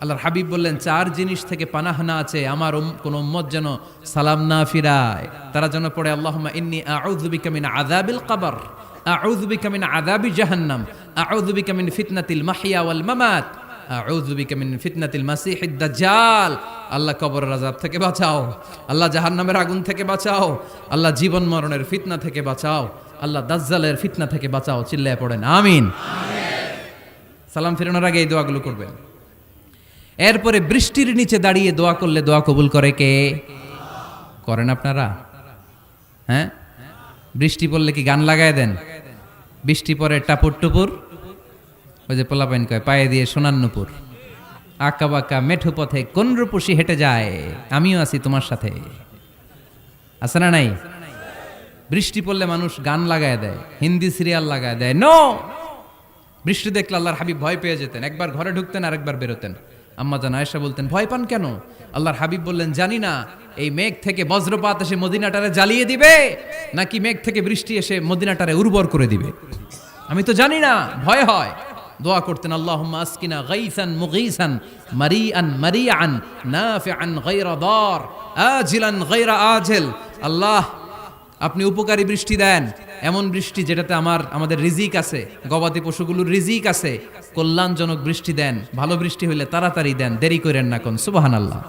S1: আল্লাহর হাবিব বললেন 4 জিনিস থেকে পানাহ না আছে আমার কোন উম্মত যেন সালাম না ফিরায়। তারা যেন পড়ে আল্লাহুম্মা ইন্নী আউযু বিকা মিন আযাবিল কবর, আউযু বিকা মিন আযাবি জাহান্নাম, আউযু বিকা মিন ফিতনাতিল মাহইয়া ওয়াল মামাত, আউযু বিকা মিন ফিতনাতিল মাসিহিদ দাজ্জাল। আল্লাহ কবরের আযাব থেকে বাঁচাও, আল্লাহ জাহান্নামের আগুন থেকে বাঁচাও, আল্লাহ জীবন মরণের ফিতনা থেকে বাঁচাও, আল্লাহ দাজ্জালের ফিতনা থেকে বাঁচাও। চিল্লায়ে পড়েন আমিন। সালাম ফিরানোর আগে এই দোয়াগুলো করবেন। এরপরে বৃষ্টির নিচে দাঁড়িয়ে দোয়া করলে দোয়া কবুল করে কে? করেন আপনারা? হ্যাঁ, বৃষ্টি পড়লে কি গান লাগায় দেন? বৃষ্টি পরে টাপুর টুপুর, ওই যে পোলাপাইন কয় পায়ে দিয়ে সোনার নুপুর, আঁকা বাঁকা মেঠো পথে কোন রূপসী হেঁটে যায়, আমিও আছি তোমার সাথে। আছে না নাই? বৃষ্টি পড়লে মানুষ গান লাগায় দেয়, হিন্দি সিরিয়াল লাগায় দেয়। নো, বৃষ্টি দেখলে আল্লাহর হাবিব ভয় পেয়ে যেতেন, একবার ঘরে ঢুকতেন আরেকবার বেরোতেন। আম্মা জান আয়েশা বলতেন, ভয় পান কেন? আল্লাহর হাবিব বললেন, জানি না এই মেঘ থেকে বজ্রপাত এসে মদিনাটারে জ্বালিয়ে দিবে নাকি মেঘ থেকে বৃষ্টি এসে মদিনাটারে উর্বর করে দিবে, আমি তো জানি না, ভয় হয়। দোয়া করতেন, আল্লাহুম্মা আসকিনা গাইসান মুগীসান মারিআন মারিআন নাফিআন গায়রা দার আজিলান গায়রা আজিল। আল্লাহ, আপনি উপকারী বৃষ্টি দেন, এমন বৃষ্টি যেটাতে আমাদের রিজিক আছে, গবাদি পশুগুলোর রিজিক আছে। কল্যাণজনক বৃষ্টি দেন, ভালো বৃষ্টি হইলে তাড়াতাড়ি দেন, দেরি করেন না কোন। সুবহানাল্লাহ।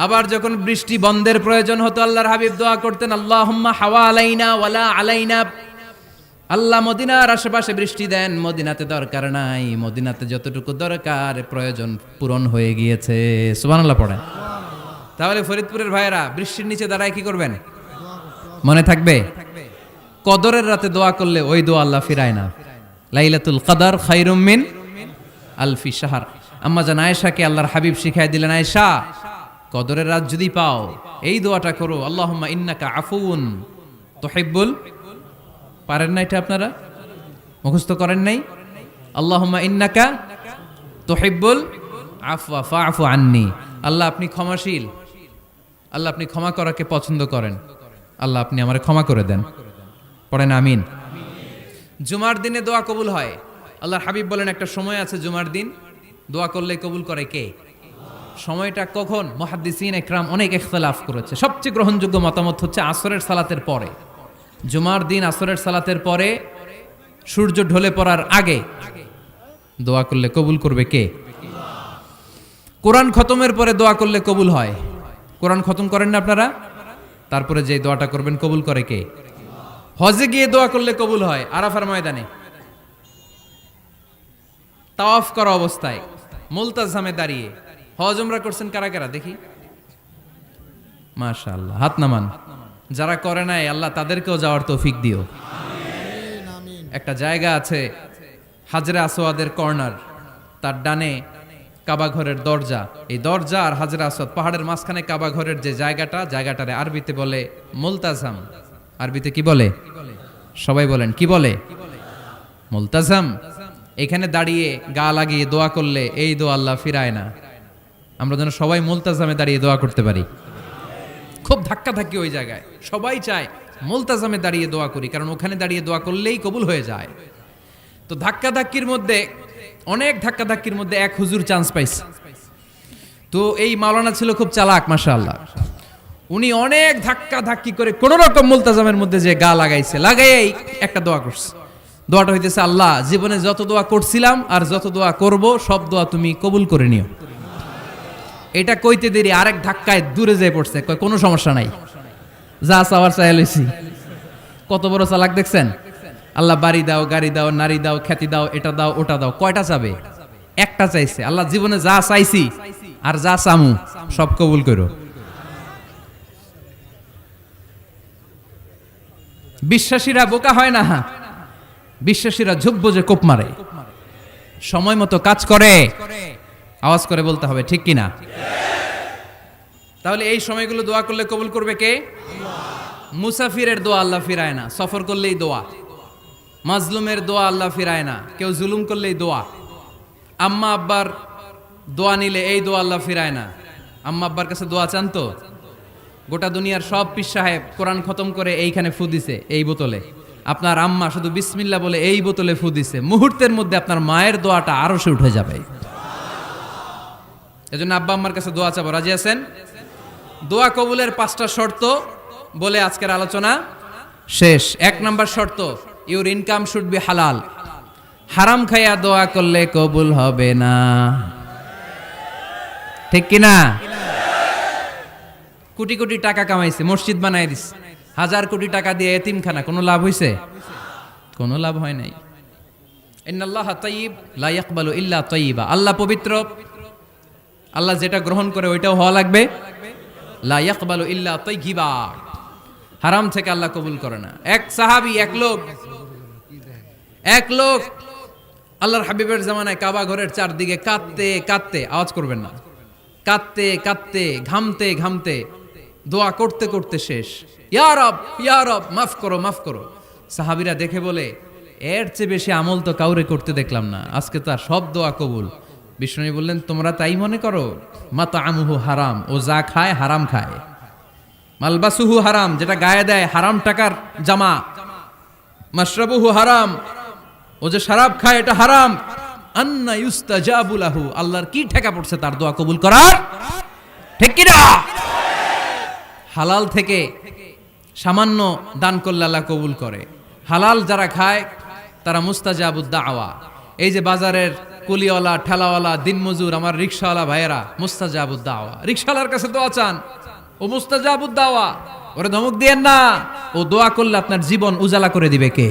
S1: আবার যখন বৃষ্টি বন্ধের প্রয়োজন হতো আল্লাহর হাবিব দোয়া করতেন, আল্লাহুম্মা হাওয়া আলাইনা ওয়ালা আলাইনা। আল্লাহ মদিনার আশেপাশে বৃষ্টি দেন, মদিনাতে দরকার নাই, মদিনাতে যতটুকু দরকার প্রয়োজন পূরণ হয়ে গিয়েছে। সুবহানাল্লাহ পড়েন। তাহলে ফরিদপুরের ভাইয়েরা বৃষ্টির নিচে দাঁড়ায় কি করবেন? মনে থাকবে, কদরের রাতে দোয়া করলে ওই দোয়া আল্লাহ ফিরায় না। লাইলাতুল কদর খায়রুম মিন আলফি শাহর। আম্মা জান আয়েশাকে আল্লাহর হাবিব শিখাই দিলেন, আয়েশা, কদরের রাত যদি পাও এই দোয়াটা করো, আল্লাহুম্মা ইন্নাকা আফুন তুহিব্বুল। পারেন না এটা? আপনারা মুখস্থ করেন নাই? আল্লাহুম্মা ইন্নাকা তুহিব্বুল আফওয়া ফাআফু আন্নি। আল্লাহ আপনি ক্ষমাশীল, আল্লাহ আপনি ক্ষমা করাকে পছন্দ করেন, আল্লাহ আপনি আমারে ক্ষমা করে দেন। পড়েন আমিন। জুমার দিনে দোয়া কবুল হয়। আল্লাহর হাবিব বলেন, একটা সময় আছে জুমার দিন দোয়া করলে কবুল করে কে? সময়টা কখন? মুহাদ্দিসিন ইকরাম অনেক ইখতিলাফ করেছে। সবচেয়ে গ্রহণযোগ্য মতামত হচ্ছে আসরের সালাতের পরে। জুমার দিন আসরের সালাতের পরে সূর্য ঢলে পড়ার আগে দোয়া করলে কবুল করবে কে? কোরআন খতমের পরে দোয়া করলে কবুল হয়। কোরআন খতম করেন না আপনারা? তারপরে যে দোয়াটা করবেন কবুল করে কে? হজে গিয়ে দোয়া করলে কবুল হয়। আরাফার ময়দানে তাওয়াফ করা অবস্থায় মুলতাজামে দাঁড়িয়ে। হজ উমরা করছেন কারা কারা দেখি? মাশাআল্লাহ, হাত নামান। যারা করে নাই আল্লাহ তাদেরকেও যাওয়ার তৌফিক দিও। একটা জায়গা আছে হাজরে আসওয়াদের কর্নার, তার ডানে কাবা ঘরের দরজা। এই দরজা আর হাজরে আসওয়াদ পাহাড়ের মাঝখানে কাবা ঘরের যে জায়গাটারে আরবিতে বলে মুলতাজাম। আরবিতে কি বলে? সবাই বলেন, কি বলে? মুলতাজাম। এখানে দাঁড়িয়ে গা লাগিয়ে দোয়া করলে এই দোয়া আল্লাহ ফিরায় না। আমরা যেন সবাই মুলতাজামে দাঁড়িয়ে দোয়া করতে পারি। খুব ধাক্কা ধাক্কি ওই জায়গায়, সবাই চায় মুলতাজামে দাঁড়িয়ে দোয়া করি, কারণ ওখানে দাঁড়িয়ে দোয়া করলেই কবুল হয়ে যায়। তো ধাক্কা ধাক্কির মধ্যে, অনেক ধাক্কা ধাক্কির মধ্যে এক হুজুর চান্স পাইছে। তো এই মাওলানা ছিল খুব চালাক, মাশাআল্লাহ। উনি অনেক ধাক্কা ধাক্কি করে কোন রকম মুলতাজামের মধ্যে যে গা লাগাইছে, লাগাই একটা দোয়া করছে। দোয়াটা হইতেছে, আল্লাহ জীবনে যত দোয়া করছিলাম আর যত দোয়া করব সব দোয়া তুমি কবুল করে নিও। এটা কইতে দেরি আরেক ধাক্কায় দূরে যেয়ে পড়ছে, কয় কোনো সমস্যা নাই, যা চাওয়ার চাই লইছি। কত বড় চালাক দেখছেন? আল্লাহ বাড়ি দাও, গাড়ি দাও, নারী দাও, খ্যাতি দাও, এটা দাও, ওটা দাও। কয়টা চাবে? একটা চাইছে। আল্লাহ জীবনে যা চাইছি আর যা চামু সব কবুল করো। বিশ্বাসীরা বোকা হয় না, বিশ্বাসীরা ঝুঁক বুঝে কোপ মারে, সময় মতো কাজ করে। আওয়াজ করে বলতে হবে ঠিক কিনা? তাহলে এই সময়গুলো দোয়া করলে কবুল করবে কে? মুসাফিরের দোয়া আল্লাহ ফিরায় না, সফর করলেই দোয়া। মাজলুমের দোয়া আল্লাহ ফিরায় না, কেউ জুলুম করলেই দোয়া। আম্মা আব্বার দোয়া নিলে এই দোয়া আল্লাহ ফিরায় না। আম্মা আব্বার কাছে দোয়া চান তো? গোটা দুনিয়ার সব পীর সাহেব কোরআন খতম করে এইখানে ফু দিছে এই বোতলে, আপনার আম্মা শুধু বিসমিল্লাহ বলে এই বোতলে ফু দিছে, মুহূর্তের মধ্যে আপনার মায়ের দোয়াটা আরশে উঠে যাবে। এজন্য আব্বা আম্মার কাছে দোয়া চাবো, রাজি আছেন? দোয়া কবুলের 5টা শর্ত বলে আজকের আলোচনা শেষ। 1 নাম্বার শর্ত, ইউর ইনকাম শুড বি হালাল। হারাম খাইয়া দোয়া করলে কবুল হবে না, ঠিক কিনা? কোটি কোটি টাকা কামাইছে, মসজিদ বানাই দিছে, 1000 কোটি টাকা দিয়ে এতিমখানা, কোনো লাভ হইছে? কোনো লাভ হয় নাই। ইন্নাল্লাহা তাইয়্যিব লা ইয়াকবালু ইল্লা তাইয়্যিবা, আল্লাহ পবিত্র, আল্লাহ যেটা গ্রহণ করে ওইটাও হওয়া লাগবে। লা ইয়াকবালু ইল্লা তাইয়্যিবা, হারাম থেকে আল্লাহ কবুল করে না। এক সাহাবী, এক লোক আল্লাহর হাবিবের জামানায় কাবা ঘরের চারদিকে কাঁদতে কাঁদতে, আওয়াজ করবেন না, কাঁদতে কাঁদতে, ঘামতে ঘামতে, দোয়া করতে করতে শেষ। ইয়া রব, ইয়া রব, মাফ করো, মাফ করো। সাহাবীরা দেখে বলে, এর চেয়ে বেশি আমল তো কাউরে করতে দেখলাম না, আজকে তার সব দোয়া কবুল। বিষ্ণু বললেন, তোমরা তাই মনে করো? মাতআমুহু হারাম, ও যা খায় হারাম খায়। মালবাসুহু হারাম, যেটা গায়ে দেয় হারাম টাকার জামা। মাশরাবুহু হারাম, ও যে শরাব খায় এটা হারাম। আন্না ইউস্তাজাবু লাহু, আল্লাহর কি ঠেকা পড়ছে তার দোয়া কবুল করার, ঠিক কি না? হালাল থেকে সামান্য দান করলে আল্লাহ কবুল করে। হালাল যারা খায় তারা মুস্তাজাবুদ দাওয়া। এই যে বাজারের কুলিওয়ালা, ঠেলাওয়ালা, দিনমজুর, আমার রিকশাওয়ালা ভাইয়েরা, মুস্তাজাবুদ দাওয়া। রিকশাওয়ালার কাছে দোয়া চান, ও মুস্তাজাবুদ দাওয়া, ওরে ধমক দিয়েন না। ও দোয়া করলে আপনার জীবন উজালা করে দিবে কে?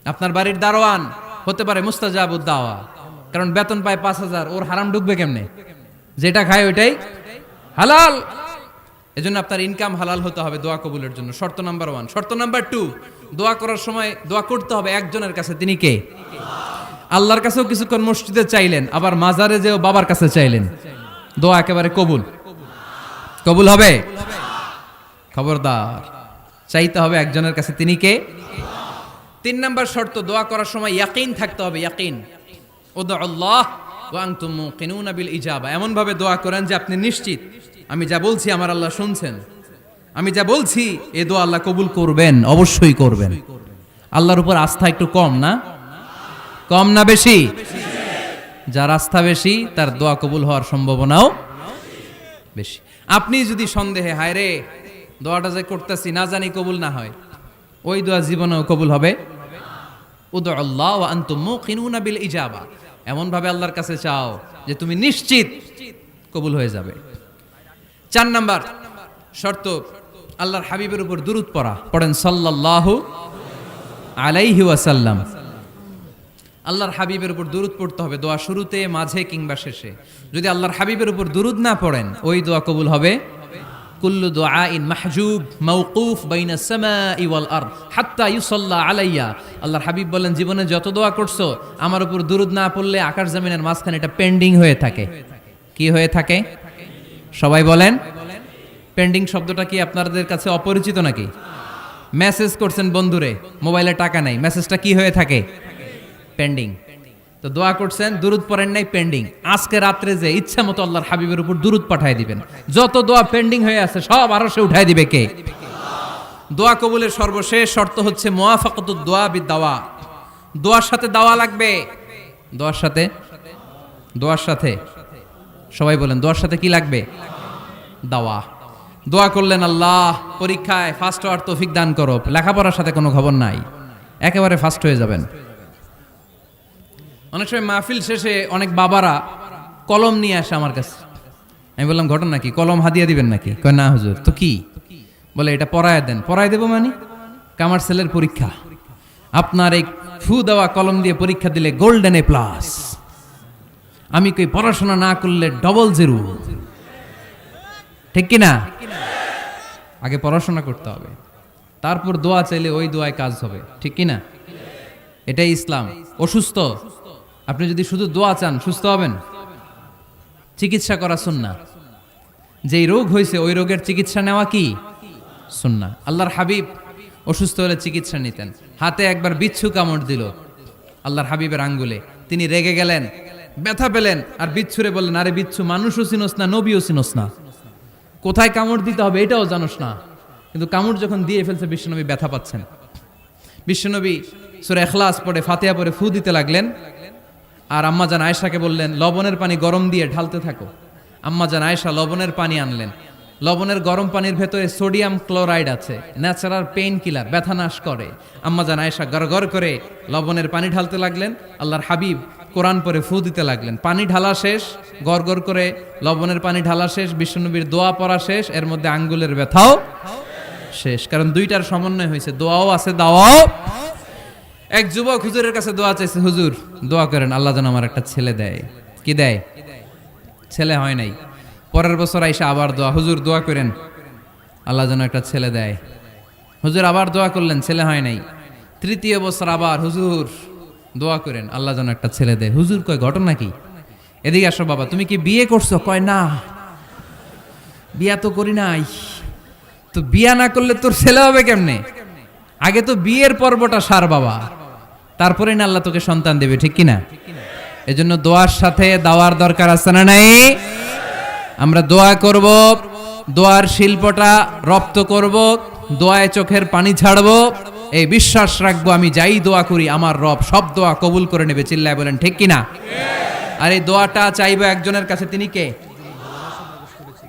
S1: আপনার বাড়ির দারোয়ান হতে পারে মুস্তাজাবুদ দাওয়া, কারণ বেতন পায় 5000, ওর হারাম ঢুকবে কেমনে? যেটা খায় ওইটাই হালাল। এজন্য আপনার ইনকাম হালাল হতে হবে দোয়া কবুলের জন্য, শর্ত নাম্বার 1। শর্ত নাম্বার 2, দোয়া করার সময় দোয়া করতে হবে একজনের কাছে, তিনি কে? আল্লাহর কাছেও কিছুক্ষণ মসজিদে চাইলেন, আবার মাজারে যেও বাবার কাছে চাইলেন, দোয়া একেবারে কবুল? কবুল হবে? খবরদার, চাইতে হবে একজনের কাছে, তিনি কে? 3 নাম্বার শর্ত, দোয়া করার সময় ইয়াকিন থাকতে হবে। ইয়াকিন, উদউল্লাহ ওয়া আনতুম মুকিনুনা বিল ইজাবা, এমন ভাবে দোয়া করেন যে আপনি নিশ্চিত আমি যা বলছি আমার আল্লাহ শুনছেন, আমি যা বলছি এই দোয়া আল্লাহ কবুল করবেন, অবশ্যই করবেন। আল্লাহর উপর আস্থা একটু কম না? কম না বেশি? যার আস্থা বেশি তার দোয়া কবুল হওয়ার সম্ভাবনাও বেশি। আপনি যদি সন্দেহে, হায় রে দোয়াটা যে করতেছি না জানি কবুল না হয়, ওই দোয়া জীবনেও কবুল হবে। উদউল্লাহ ওয়া আনতুম মুকিনুনা বিল ইজাবা, এমন ভাবে আল্লাহর কাছে চাও যে তুমি নিশ্চিত কবুল হয়ে যাবে। 4 নাম্বার শর্ত, আল্লাহর হাবিবের উপর দুরূদ পড়া। পড়েন সাল্লাল্লাহু আলাইহি ওয়াসাল্লাম। আল্লাহর হাবিবের উপর দুরূদ পড়তে হবে দোয়া শুরুতে, মাঝে কিংবা শেষে। যদি আল্লাহর হাবিবের উপর দুরূদ না পড়েন, ওই দোয়া কবুল হবে। কুল্লু দুআইন মাহজুব মাওকুফ বাইনাস সামাই ওয়াল আরদ হাত্তা ইউসাল্লা আলাইয়া। আল্লাহর হাবিব বলেন, জীবনে যত দোয়া করছো আমার উপর দুরূদ না পড়লে আকাশ জমিনের মাঝখানে এটা পেন্ডিং হয়ে থাকে। কি হয়ে থাকে? সবাই বলেন। পেন্ডিং শব্দটা কি আপনাদের কাছে অপরিচিত নাকি? মেসেজ করছেন বন্ধুরে, মোবাইলে টাকা নাই, মেসেজটা কি হয়ে থাকে? পেন্ডিং। তো দোয়া করছেন, দুরূদ পড়েন নাই, পেন্ডিং। আজকে রাত্রে যে ইচ্ছা মতো আল্লাহর হাবিবের উপর দুরূদ পাঠিয়ে দিবেন, যত দোয়া পেন্ডিং হয়ে আছে সব আরশে উঠায় দিবে কে? দোয়া কবুলের সর্বশেষ শর্ত হচ্ছে মুওয়াফাকাতুদ দোয়া বিদ-দাওয়া। দোয়ার সাথে দাওয়া লাগবে। দোয়ার সাথে সবাই বলেন, দোয়ার সাথে কি লাগবে? দাওয়া। দোয়া করলেন, আল্লাহ পরীক্ষায় ফার্স্ট হওয়ার তৌফিক দান করো, লেখাপড়ার সাথে কোনো খবর নাই, একেবারে ফার্স্ট হয়ে যাবেন। অনেক সময় মাহফিল শেষে অনেক বাবারা কলম নিয়ে আসে আমার কাছে। আমি বললাম, ঘটনা কি? কলম হাদিয়া দিবেন নাকি? কয় না হুজুর। তো কি? বলে, এটা পড়ায় দেন। পড়ায় দেবো মানে? কামার ছেলের পরীক্ষা, আপনার এই ফু দেওয়া কলম দিয়ে পরীক্ষা দিলে গোল্ডেন এ প্লাস। আমি কই, পড়াশোনা না করলে ডবল জিরো, ঠিক কিনা? আগে পড়াশোনা করতে হবে, তারপর দোয়া চাইলে ওই দোয়ায় কাজ হবে, ঠিক কিনা? এটাই ইসলাম। অসুস্থ, আপনি যদি শুধু দোয়া চান সুস্থ হবেন? চিকিৎসা করা সুন্নাহ। যেই রোগ হয়েছে ওই রোগের চিকিৎসা নেওয়া কি সুন্নাহ। আল্লাহর হাবিব অসুস্থ হলে চিকিৎসা নিতেন। হাতে একবার বিচ্ছু কামড় দিল আল্লাহর হাবিবের আঙ্গুলে, তিনি রেগে গেলেন, ব্যথা পেলেন, আর বিচ্ছুরে বললেন, আরে বিচ্ছু, মানুষও চিনোস না, নবীও চিনোস না, কোথায় কামড় দিতে হবে এটাও জানোস না। কিন্তু কামড় যখন দিয়ে ফেলছে, বিশ্বনবী ব্যথা পাচ্ছেন। বিশ্বনবী সূরা ইখলাস পড়ে, ফাতিহা পড়ে ফু দিতে লাগলেন। আর আম্মাজান আয়েশাকে বললেন, লবণের পানি গরম দিয়ে ঢালতে থাকো। আম্মাজান আয়েশা লবণের পানি আনলেন, লবণের গরম পানির ভেতরে সোডিয়াম ক্লোরাইড আছে, ন্যাচারাল পেইন কিলার, ব্যথা নাশ করে। আম্মা জান আয়েশা গড়গড় করে লবণের পানি ঢালতে লাগলেন, আল্লাহর হাবিব কোরআন পরে ফু দিতে লাগলেন। পানি ঢালা শেষ, গড়গড় করে লবণের পানি ঢালা শেষ, বিশ্বনবীর দোয়া পড়া শেষ, এর মধ্যে আঙ্গুলের ব্যথাও শেষ। কারণ দুইটার সমন্বয় হয়েছে, দোয়াও আছে দাওয়াও। এক যুবক হুজুরের কাছে দোয়া চাইছে, হুজুর দোয়া করেন আল্লাহ যেন আমার একটা ছেলে দেয়। কি দেয়? ছেলে হয় নাই। পরের বছর আইসা আবার দোয়া, হুজুর দোয়া করেন আল্লাহ যেন একটা ছেলে দেয়। হুজুর আবার দোয়া করলেন, ছেলে হয় নাই। তৃতীয় বছর আবার, হুজুর দোয়া করেন আল্লাহ যেন একটা ছেলে দেয়। হুজুর কয় ঘটনা কি? এদিকে আসো বাবা, তুমি কি বিয়ে করছো? কয় না, বিয়া তো করি নাই। তো বিয়া না করলে তোর ছেলে হবে কেমনে? আগে তো বিয়ের পর্বটা সার বাবা, তারপরে না আল্লাহ তোকে সন্তান দেবে, ঠিক কিনা? এজন্য দোয়ার সাথে দাওয়ার দরকার আছে না নাই? আমরা দোয়া করব, দোয়ার শিল্পটা রপ্ত করব, দোয়ায় চোখের পানি ছাড়বো, এই বিশ্বাস রাখবো আমি যাই দোয়া করি আমার রব সব দোয়া কবুল করে নেবে। চিল্লায় বলেন ঠিক কিনা? আর এই দোয়াটা চাইবো একজনের কাছে, তিনি কে?